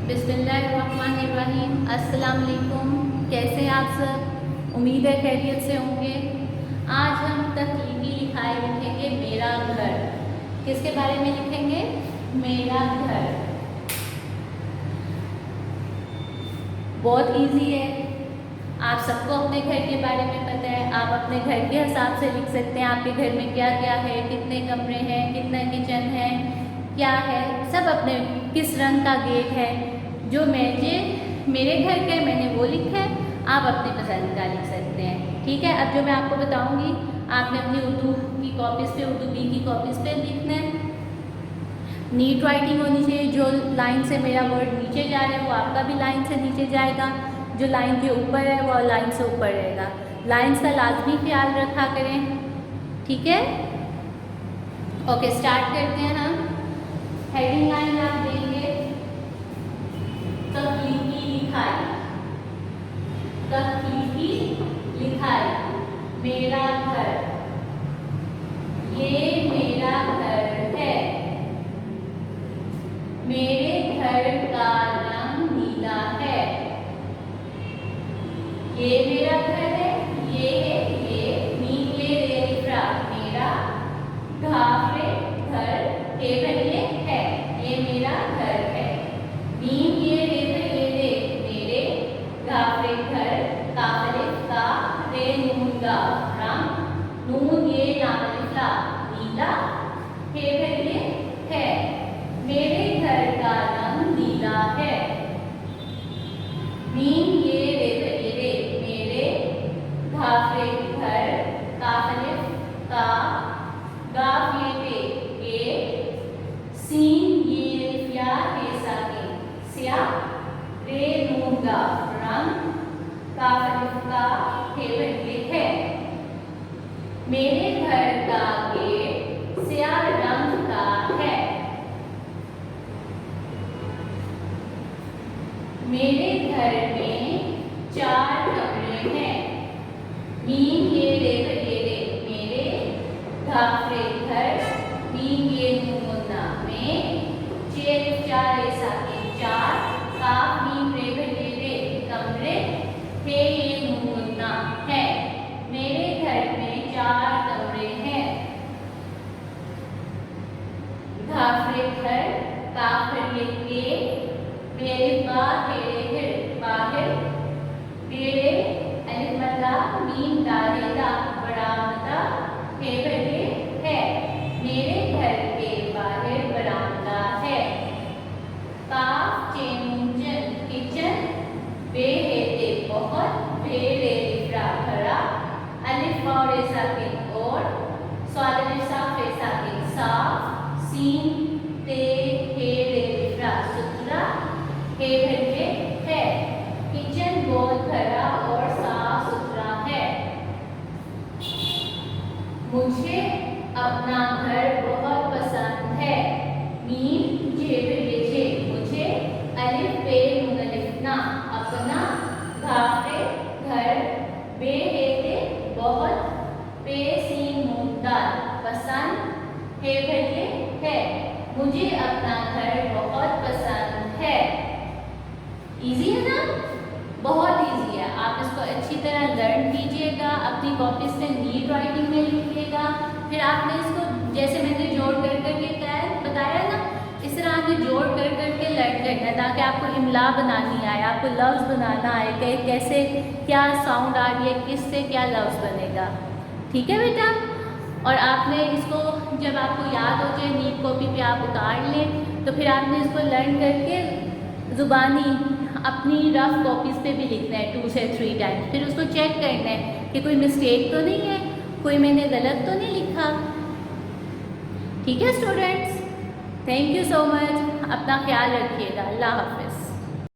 बिस्मिल्लाहिर्रहमानिर्रहीम। अस्सलाम वालेकुम। कैसे हैं आप सब? उम्मीद है खैरियत से होंगे। आज हम तख्लीकी लिखाई लिखेंगे मेरा घर। किसके बारे में लिखेंगे? मेरा घर। बहुत इजी है। आप सबको अपने घर के बारे में पता है। आप अपने घर के हिसाब से लिख सकते हैं। आपके घर में क्या क्या है, कितने कमरे हैं, कितना किचन है, क्या है, सब अपने, किस रंग का गेट है, जो मेरे घर का है मैंने वो लिखा है। आप अपने पसंद का लिख सकते हैं। ठीक है। अब जो मैं आपको बताऊंगी आपने अपनी उर्दू की कॉपीज़ पे, उर्दू बी की कॉपीज़ पे लिखना है। नीट राइटिंग होनी चाहिए। जो लाइन से मेरा वर्ड नीचे जा रहा है वो आपका भी लाइन से नीचे जाएगा। जो लाइन के ऊपर है वो लाइन से ऊपर रहेगा। लाइन्स का लाजमी ख्याल रखा करें। ठीक है। ओके, स्टार्ट करते हैं हम। हेडिंग लाइन आप देंगे तख्लीकी लिखाई। तख्लीकी लिखाई। मेरा घर। ये मेरा घर है। मेरे घर का रंग नीला है। ये मेरा घर है। ये मीम ये रे लिखा मेरा घाफरे घर हे भैया है। ये मेरा घर है। मीम ये रे मेरे घाफरे घर काफले का रे नून गा रंग नून ये नामलिफला नीला हे भैया है। मेरे घर का रंग नीला है। मीम ये रे मेरे घाफरे घर काफले का गाफ ये सीन ये या साके सिया रे नून गा रंग काफले का है। मेरे घर का गेट स्याह रंग का है। मेरे घर में 4 कमरे हैं। मीम ये रे मेरे घाफरे घर मीम ये नूना में चार साके 4 काफ मीम रे कमरे हे ये नूना है। मेरे घर में 4 कमरे हैं। घाफरे घर काफरे के मेरे बाहर मेरे अलिफ मल्ला मीम दारेदा बरामदा हे बड़े है। मेरे घर के बाहर बरामदा है। काफ चेमुंजन किचन बेहेते बहुत बेरे लिफ्रा भरा अलिफ और साकिन और स्वादन साफ साकिन साफ सीन ते हे लिफ्रा सुथरा हे भरे है। किचन बहुत भरा और साफ सुथरा है। मुझे अपना घर बहुत पसंद है। मीम जे मुझे अलिफ पे मुनलिफना अपना घाफरे घर बेहेते बहुत पे सीन मुमताज पसंद हे भरे है। मुझे अपना घर बहुत पसंद है। इजी है ना? बहुत इजी है। आप इसको अच्छी तरह लर्न कीजिएगा। अपनी कॉपीज पे नीट राइटिंग में लिखिएगा। फिर आपने इसको जैसे मैंने जोड़ कर करके बताया ना, इस तरह आपने जोड़ कर करके लर्न करना है ताकि आपको इमला बनानी आए, आपको लफ्ज़ बनाना आए कि कैसे क्या साउंड आ रही है, किससे क्या लफ्ज़ बनेगा। ठीक है बेटा? और आपने इसको जब आपको याद हो जाए नीट कॉपी पे आप उतार लें तो फिर आपने इसको लर्न करके ज़ुबानी अपनी रफ कॉपीज़ पे भी लिखना है 2 से 3 टाइम्स। फिर उसको चेक करना है कि कोई मिस्टेक तो नहीं है, कोई मैंने गलत तो नहीं लिखा। ठीक है students? Thank you so much. अपना ख्याल रखिएगा। अल्लाह हाफ़िज़।